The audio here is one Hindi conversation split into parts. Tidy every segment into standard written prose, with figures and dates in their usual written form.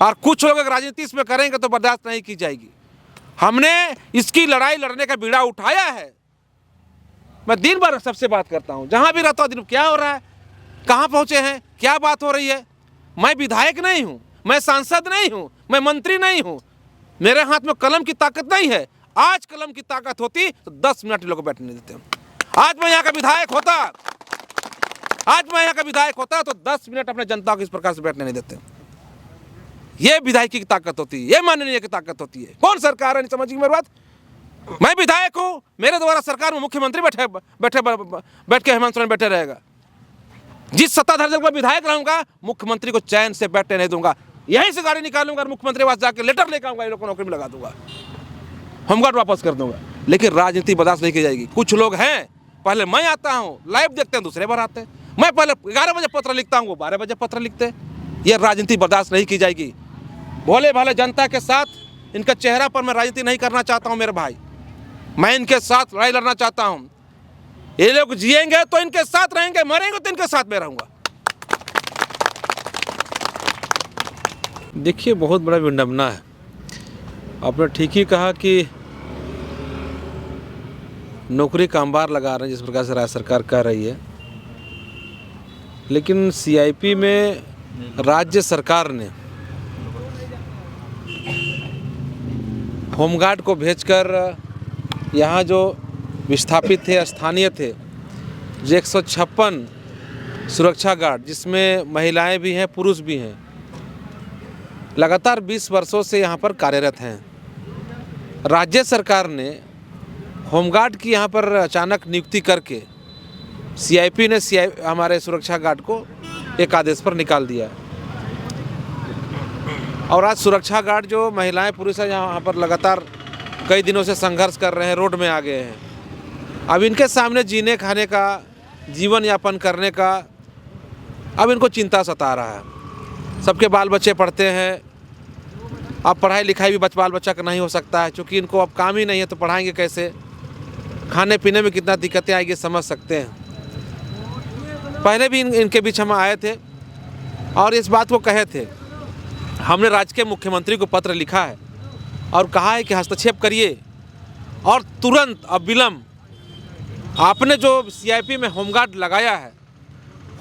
और कुछ लोग अगर राजनीति इसमें करेंगे तो बर्दाश्त नहीं की जाएगी। हमने इसकी लड़ाई लड़ने का बीड़ा उठाया है। मैं दिन भर सबसे बात करता हूँ, जहाँ भी रहता हूँ, दिन क्या हो रहा है, कहाँ पहुँचे हैं, क्या बात हो रही है। मैं विधायक नहीं हूँ, मैं सांसद नहीं हूँ, मैं मंत्री नहीं हूँ, मेरे हाथ में कलम की ताकत नहीं है। आज कलम की ताकत होती तो 10 मिनट लोग बैठने नहीं देते। आज मैं यहाँ का विधायक होता तो 10 मिनट अपने जनता को इस प्रकार से बैठने नहीं देते। ये विधायकी की ताकत होती है, ये माननीय की ताकत होती है। कौन सरकार है, नहीं समझिए मेरी बात। मैं विधायक हूँ, मेरे द्वारा सरकार में मुख्यमंत्री बैठ के हेमंत सोरेन बैठे रहेगा। जिस सत्ताधारी दल का विधायक रहूंगा, मुख्यमंत्री को चैन से बैठने नहीं दूंगा। यहीं से गाड़ी निकालूंगा और मुख्यमंत्री पास जाकर लेटर लेकर आऊंगा, इन लोगों को नौकरी में लगा दूंगा, होमगार्ड वापस कर दूंगा। लेकिन राजनीति बर्दाश्त नहीं की जाएगी। कुछ लोग हैं, पहले मैं आता हूँ, लाइव देखते हैं, दूसरे बार आते हैं। मैं पहले 11 बजे पत्र लिखता हूँ, वो 12 बजे पत्र लिखते हैं। यह राजनीति बर्दाश्त नहीं की जाएगी। भोले भाले जनता के साथ इनका चेहरा पर मैं राजनीति नहीं करना चाहता हूँ मेरे भाई। मैं इनके साथ लड़ाई लड़ना चाहता हूँ। ये लोग जिएंगे तो इनके साथ रहेंगे, मरेंगे तो इनके साथ मैं रहूंगा। देखिए, बहुत बड़ा विडंबना है। आपने ठीक ही कहा कि नौकरी का अंबार लगा रहे हैं, जिस प्रकार से राज्य सरकार कह रही है। लेकिन सीआईपी में राज्य सरकार ने होमगार्ड को भेजकर यहाँ जो विस्थापित थे, स्थानीय थे, जो 156 सुरक्षा गार्ड, जिसमें महिलाएं भी हैं, पुरुष भी हैं, लगातार 20 वर्षों से यहाँ पर कार्यरत हैं। राज्य सरकार ने होमगार्ड की यहाँ पर अचानक नियुक्ति करके सीआईपी ने हमारे सुरक्षा गार्ड को एक आदेश पर निकाल दिया। और आज सुरक्षा गार्ड जो महिलाएं पुरुष हैं, यहाँ पर लगातार कई दिनों से संघर्ष कर रहे हैं, रोड में आ गए हैं। अब इनके सामने जीने खाने का, जीवन यापन करने का अब इनको चिंता सता रहा है। सबके बाल बच्चे पढ़ते हैं। अब पढ़ाई लिखाई भी बाल बच्चा का नहीं हो सकता है, क्योंकि इनको अब काम ही नहीं है, तो पढ़ाएंगे कैसे। खाने पीने में कितना दिक्कतें आएगी समझ सकते हैं। पहले भी इनके बीच हम आए थे और इस बात को कहे थे। हमने राज्य के मुख्यमंत्री को पत्र लिखा है और कहा है कि हस्तक्षेप करिए और तुरंत अविलंब आपने जो सीआईपी में होमगार्ड लगाया है,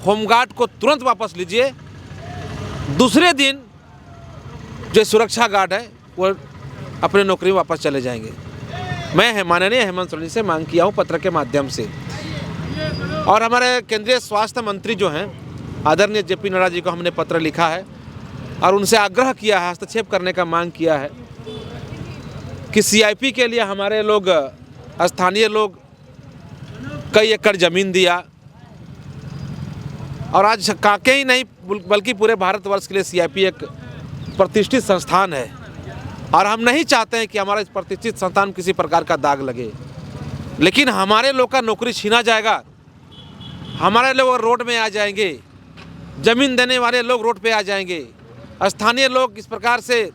होमगार्ड को तुरंत वापस लीजिए। दूसरे दिन जो सुरक्षा गार्ड है वो अपने नौकरी में वापस चले जाएंगे। मैं माननीय हेमंत सोरेन से मांग किया हूँ पत्र के माध्यम से। और हमारे केंद्रीय स्वास्थ्य मंत्री जो हैं आदरणीय जेपी नड्डा जी को हमने पत्र लिखा है और उनसे आग्रह किया है, हस्तक्षेप करने का मांग किया है कि सीआईपी के लिए हमारे लोग, स्थानीय लोग, कई एकड़ ज़मीन दिया। और आज कांके ही नहीं बल्कि पूरे भारतवर्ष के लिए सीआईपी एक प्रतिष्ठित संस्थान है और हम नहीं चाहते हैं कि हमारा इस प्रतिष्ठित संस्थान में किसी प्रकार का दाग लगे। लेकिन हमारे लोग का नौकरी छीना जाएगा, हमारे लोग रोड में आ जाएंगे, ज़मीन देने वाले लोग रोड पे आ जाएंगे, स्थानीय लोग इस प्रकार से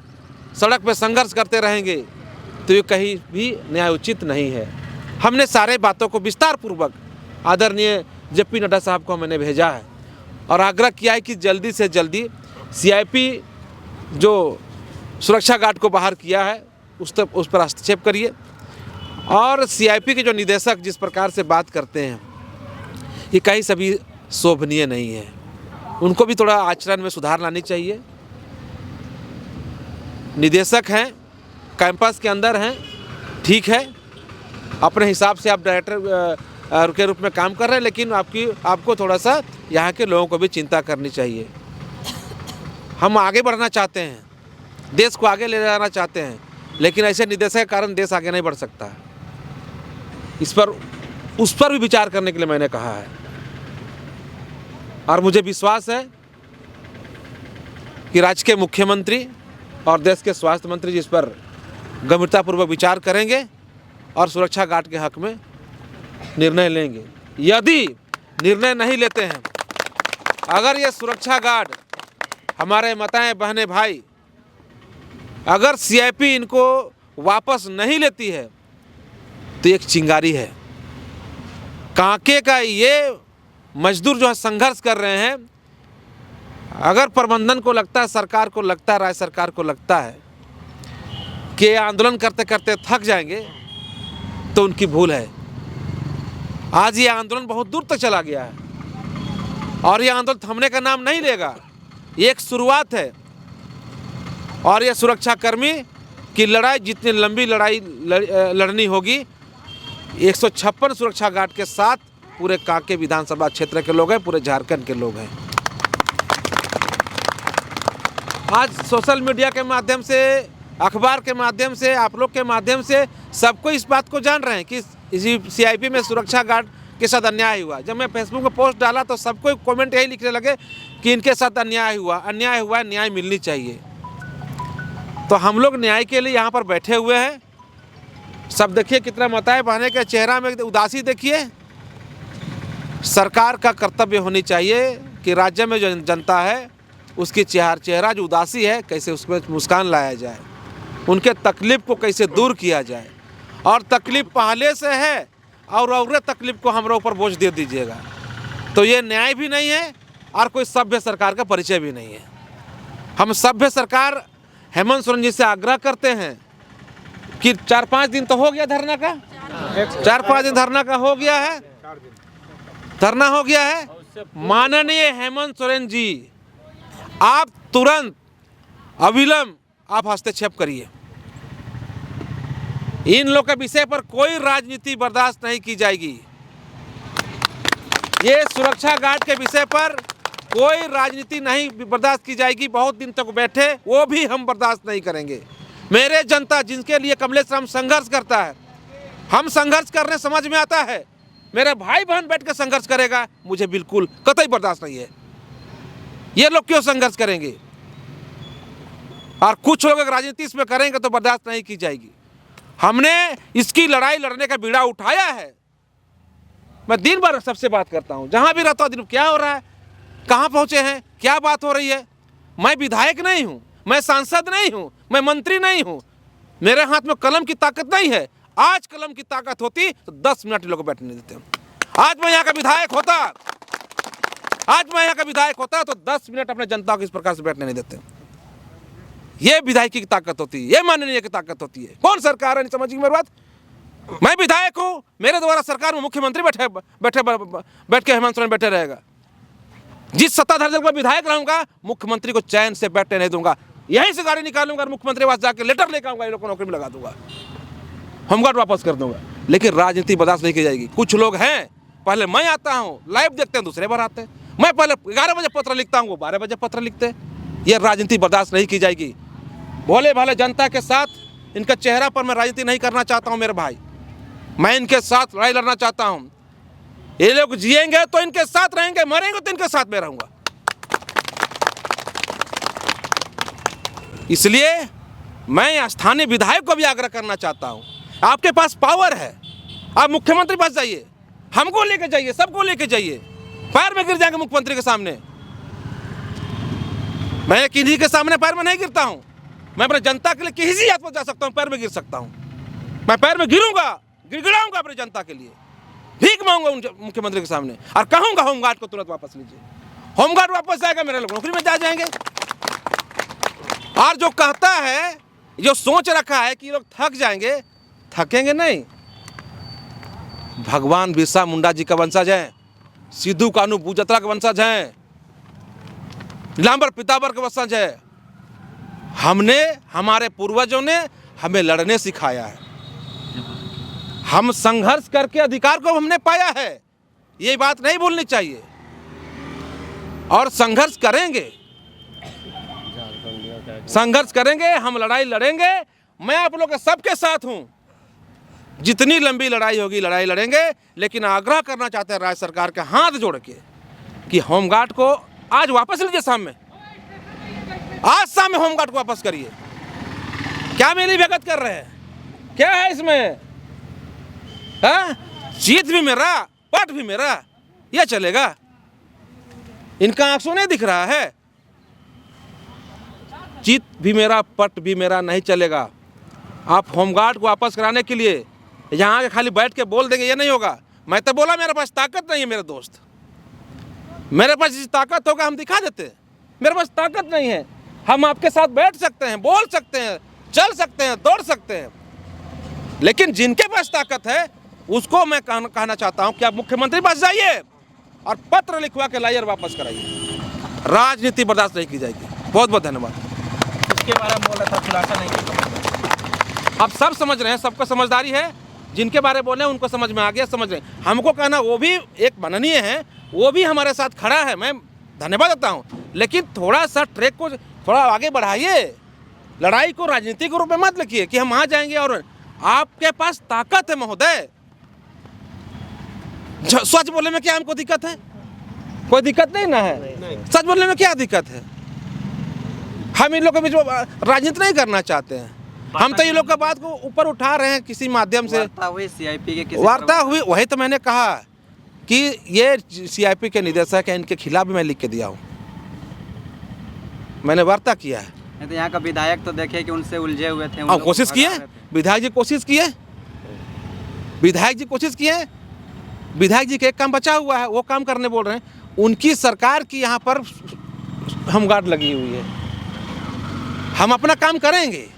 सड़क पे संघर्ष करते रहेंगे, तो ये कहीं भी न्यायोचित नहीं है। हमने सारे बातों को विस्तार पूर्वक आदरणीय जेपी नड्डा साहब को मैंने भेजा है और आग्रह किया है कि जल्दी से जल्दी सीआईपी जो सुरक्षा गार्ड को बाहर किया है उस पर हस्तक्षेप करिए। और सीआईपी के जो निदेशक जिस प्रकार से बात करते हैं, ये कहीं से भी शोभनीय नहीं है। उनको भी थोड़ा आचरण में सुधार लानी चाहिए। निदेशक हैं, कैंपस के अंदर हैं, ठीक है, अपने हिसाब से आप डायरेक्टर के रूप में काम कर रहे हैं, लेकिन आपको थोड़ा सा यहाँ के लोगों को भी चिंता करनी चाहिए। हम आगे बढ़ना चाहते हैं, देश को आगे ले जाना चाहते हैं, लेकिन ऐसे निदेशक के कारण देश आगे नहीं बढ़ सकता। उस पर भी विचार करने के लिए मैंने कहा है। और मुझे विश्वास है कि राज्य के मुख्यमंत्री और देश के स्वास्थ्य मंत्री जिस पर गंभीरतापूर्वक विचार करेंगे और सुरक्षा गार्ड के हक में निर्णय लेंगे। यदि निर्णय नहीं लेते हैं, अगर ये सुरक्षा गार्ड, हमारे माताएं बहनें भाई, अगर सीआईपी इनको वापस नहीं लेती है तो एक चिंगारी है। कांके का ये मजदूर जो है संघर्ष कर रहे हैं, अगर प्रबंधन को लगता है, सरकार को लगता है, राज्य सरकार को लगता है कि आंदोलन करते करते थक जाएंगे, तो उनकी भूल है। आज ये आंदोलन बहुत दूर तक चला गया है और ये आंदोलन थमने का नाम नहीं लेगा। ये एक शुरुआत है और ये सुरक्षाकर्मी की लड़ाई, जितनी लंबी लड़ाई लड़नी होगी, 156 सुरक्षा गार्ड के साथ पूरे कांके विधानसभा क्षेत्र के लोग हैं, पूरे झारखंड के लोग हैं। आज सोशल मीडिया के माध्यम से, अखबार के माध्यम से, आप लोग के माध्यम से सबको इस बात को जान रहे हैं कि इसी सीआईपी में सुरक्षा गार्ड के साथ अन्याय हुआ। जब मैं फेसबुक पर पोस्ट डाला तो सबको कमेंट यही लिखने लगे कि इनके साथ अन्याय हुआ, न्याय मिलनी चाहिए। तो हम लोग न्याय के लिए यहाँ पर बैठे हुए हैं। सब देखिए कितना मताए बहने के चेहरा में उदासी देखिए। सरकार का कर्तव्य होनी चाहिए कि राज्य में जो जनता है उसकी चेहरा जो उदासी है, कैसे उसमें मुस्कान लाया जाए, उनके तकलीफ़ को कैसे दूर किया जाए। और तकलीफ़ पहले से है और तकलीफ़ को हमारे ऊपर बोझ दे दीजिएगा, तो ये न्याय भी नहीं है और कोई सभ्य सरकार का परिचय भी नहीं है। हम सभ्य सरकार हेमंत सोरेन जी से आग्रह करते हैं कि 4-5 दिन तो हो गया धरना का, 4-5 दिन धरना का हो गया है, धरना हो गया है। माननीय हेमंत सोरेन जी, आप तुरंत अविलंब आप हस्तक्षेप करिए। इन लोग के विषय पर कोई राजनीति बर्दाश्त नहीं की जाएगी। ये सुरक्षा गार्ड के विषय पर कोई राजनीति नहीं बर्दाश्त की जाएगी। बहुत दिन तक बैठे, वो भी हम बर्दाश्त नहीं करेंगे। मेरे जनता जिनके लिए कमलेश राम संघर्ष करता है, हम संघर्ष करने समझ में आता है। मेरे भाई बहन बैठ कर संघर्ष करेगा, मुझे बिल्कुल कतई बर्दाश्त नहीं है। ये लोग क्यों संघर्ष करेंगे? और कुछ लोग अगर राजनीति इसमें करेंगे तो बर्दाश्त नहीं की जाएगी। हमने इसकी लड़ाई लड़ने का बीड़ा उठाया है। मैं दिन भर सबसे बात करता हूँ, जहाँ भी रहता हूँ, दिन क्या हो रहा है, कहाँ पहुँचे हैं, क्या बात हो रही है। मैं विधायक नहीं हूँ, मैं सांसद नहीं हूँ, मैं मंत्री नहीं हूँ, मेरे हाथ में कलम की ताकत नहीं है। आज कलम की ताकत होती तो 10 मिनट लोग बैठने देते हैं। आज मैं यहाँ का विधायक होता, तो 10 मिनट अपने जनता को इस प्रकार से बैठने नहीं देते। ये विधायकी की ताकत होती है, ये माननीय की ताकत होती है। कौन सरकार है, नहीं समझिए मेरी बात। मैं विधायक हूँ, मेरे द्वारा सरकार में मुख्यमंत्री बैठ के हेमंत सोरेन बैठे रहेगा। जिस सत्ताधारी दल का विधायक रहूंगा, मुख्यमंत्री को चैन से बैठने नहीं दूंगा। यहीं से गाड़ी निकालूंगा और मुख्यमंत्री के पास जाकर लेटर लेकर आऊंगा, इन लोगों को नौकरी में लगा दूंगा, होमगार्ड वापस कर दूंगा। लेकिन राजनीति बर्दाश्त नहीं की जाएगी। कुछ लोग हैं, पहले मैं आता हूँ, लाइव देखते हैं, दूसरे बार आते हैं। मैं पहले 11 बजे पत्र लिखता हूँ, वो 12 बजे पत्र लिखते हैं। ये राजनीति बर्दाश्त नहीं की जाएगी। भोले भाले जनता के साथ इनका चेहरा पर मैं राजनीति नहीं करना चाहता हूँ। मेरे भाई, मैं इनके साथ लड़ाई लड़ना चाहता हूँ। ये लोग जिएंगे तो इनके साथ रहेंगे, मरेंगे तो इनके साथ मैं रहूंगा। इसलिए मैं स्थानीय विधायक को भी आग्रह करना चाहता हूँ, आपके पास पावर है, आप मुख्यमंत्री पास जाइए, हमको लेके जाइए, सबको लेके जाइए। पैर में गिर जाएंगे मुख्यमंत्री के सामने। मैं किन्हीं के सामने पैर में नहीं गिरता हूँ। मैं अपने जनता के लिए किसी हाथ पर जा सकता हूँ, पैर में गिर सकता हूँ। मैं पैर में गिरूंगा, गिड़गिड़ाऊंगा अपनी जनता के लिए, भीख मांगूंगा मुख्यमंत्री के सामने और कहूंगा होमगार्ड को तुरंत वापस लीजिए। होमगार्ड वापस जाएगा, मेरे लोग नौकरी में जा जाएंगे। और जो कहता है, जो सोच रखा है कि ये लोग थक जाएंगे, थकेंगे नहीं। भगवान बिरसा मुंडा जी का वंशज है, सिद्धू कानू बूजत्रा के वंशज हैं, नीलांबर पिताबर के वंशज है। हमारे पूर्वजों ने हमें लड़ने सिखाया है। हम संघर्ष करके अधिकार को हमने पाया है, ये बात नहीं भूलनी चाहिए। और संघर्ष करेंगे, हम लड़ाई लड़ेंगे। मैं आप लोग के सबके साथ हूं। जितनी लंबी लड़ाई होगी, लड़ाई लड़ेंगे। लेकिन आग्रह करना चाहते हैं राज्य सरकार के हाथ जोड़ के कि होमगार्ड को आज वापस लीजिए। आज शाम में होमगार्ड को वापस करिए। क्या मिली भगत कर रहे हैं? क्या है इसमें? जीत भी मेरा, पट भी मेरा, यह चलेगा? इनका आंसू नहीं दिख रहा है? जीत भी मेरा, पट भी मेरा नहीं चलेगा। आप होमगार्ड को वापस कराने के लिए यहाँ के खाली बैठ के बोल देंगे, ये नहीं होगा। मैं तो बोला मेरे पास ताकत नहीं है मेरे दोस्त। मेरे पास जिस ताकत होगा हम दिखा देते। मेरे पास ताकत नहीं है। हम आपके साथ बैठ सकते हैं, बोल सकते हैं, चल सकते हैं, दौड़ सकते हैं, लेकिन जिनके पास ताकत है उसको मैं कहना चाहता हूं कि आप मुख्यमंत्री पास जाइए और पत्र लिखवा के लाइए और वापस कराइए। राजनीति बर्दाश्त नहीं की जाएगी। बहुत बहुत धन्यवाद। इसके बारे में बोला था, खुलासा नहीं किया। अब सब समझ रहे हैं, सबको समझदारी है, जिनके बारे में बोले उनको समझ में आ गया, समझ रहे हैं। हमको कहना वो भी एक माननीय है, वो भी हमारे साथ खड़ा है, मैं धन्यवाद देता हूँ, लेकिन थोड़ा सा ट्रैक को थोड़ा आगे बढ़ाइए। लड़ाई को राजनीति के रूप में मत लिखिए कि हम आ जाएंगे। और आपके पास ताकत है महोदय, सच बोलने में क्या हमको दिक्कत है? कोई दिक्कत नहीं ना है। सच बोलने में क्या दिक्कत है? हम इन लोग के बीच में राजनीति नहीं करना चाहते हैं। हम तो ये लोग का बात को ऊपर उठा रहे हैं किसी माध्यम से। वार्ता हुई सीआईपी के किसी वार्ता हुई, वही तो मैंने कहा कि ये सीआईपी के निदेशक है, इनके खिलाफ भी मैं लिख के दिया हूँ, मैंने वार्ता किया है। नहीं तो यहाँ का विधायक तो देखे कि उनसे उलझे हुए थे, और कोशिश किए, विधायक जी कोशिश किए, विधायक जी कोशिश किए। विधायक जी का एक काम बचा हुआ है, वो काम करने बोल रहे हैं। उनकी सरकार की यहाँ पर हम गार्ड लगी हुई है। हम अपना काम करेंगे,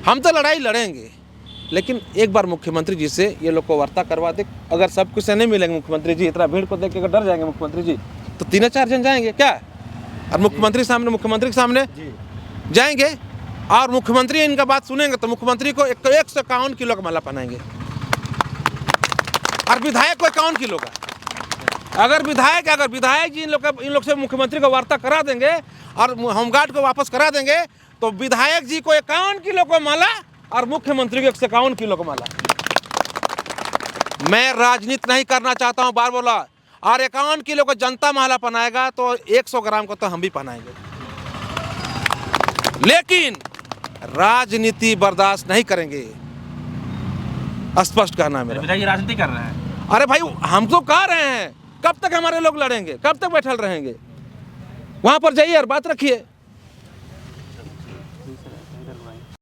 हम तो लड़ाई लड़ेंगे, लेकिन एक बार मुख्यमंत्री जी से ये लोग को वार्ता करवा दे। अगर सब कुछ से नहीं मिलेंगे मुख्यमंत्री जी, इतना भीड़ को देख के अगर डर जाएंगे मुख्यमंत्री जी, तो 3-4 जन जाएंगे क्या? और मुख्यमंत्री के सामने जाएंगे और मुख्यमंत्री इनका बात सुनेंगे तो मुख्यमंत्री को 151 किलो का माला पहनाएंगे और विधायक को 51 किलो का। अगर विधायक जी इन लोग से मुख्यमंत्री को वार्ता करा देंगे और होमगार्ड को वापस करा देंगे, तो विधायक जी को 51 किलो का माला और मुख्यमंत्री को 151 किलो का माला। मैं राजनीति नहीं करना चाहता हूं, बार बोला, और 51 किलो को जनता माला पहनाएगा तो 100 ग्राम को तो हम भी पहनाएंगे, लेकिन राजनीति बर्दाश्त नहीं करेंगे। स्पष्ट कहना है मेरा। विधायक राजनीति कर रहे हैं। अरे भाई, हम तो कह रहे हैं, कब तक हमारे लोग लड़ेंगे, कब तक बैठल रहेंगे? वहां पर जाइए और बात रखिए।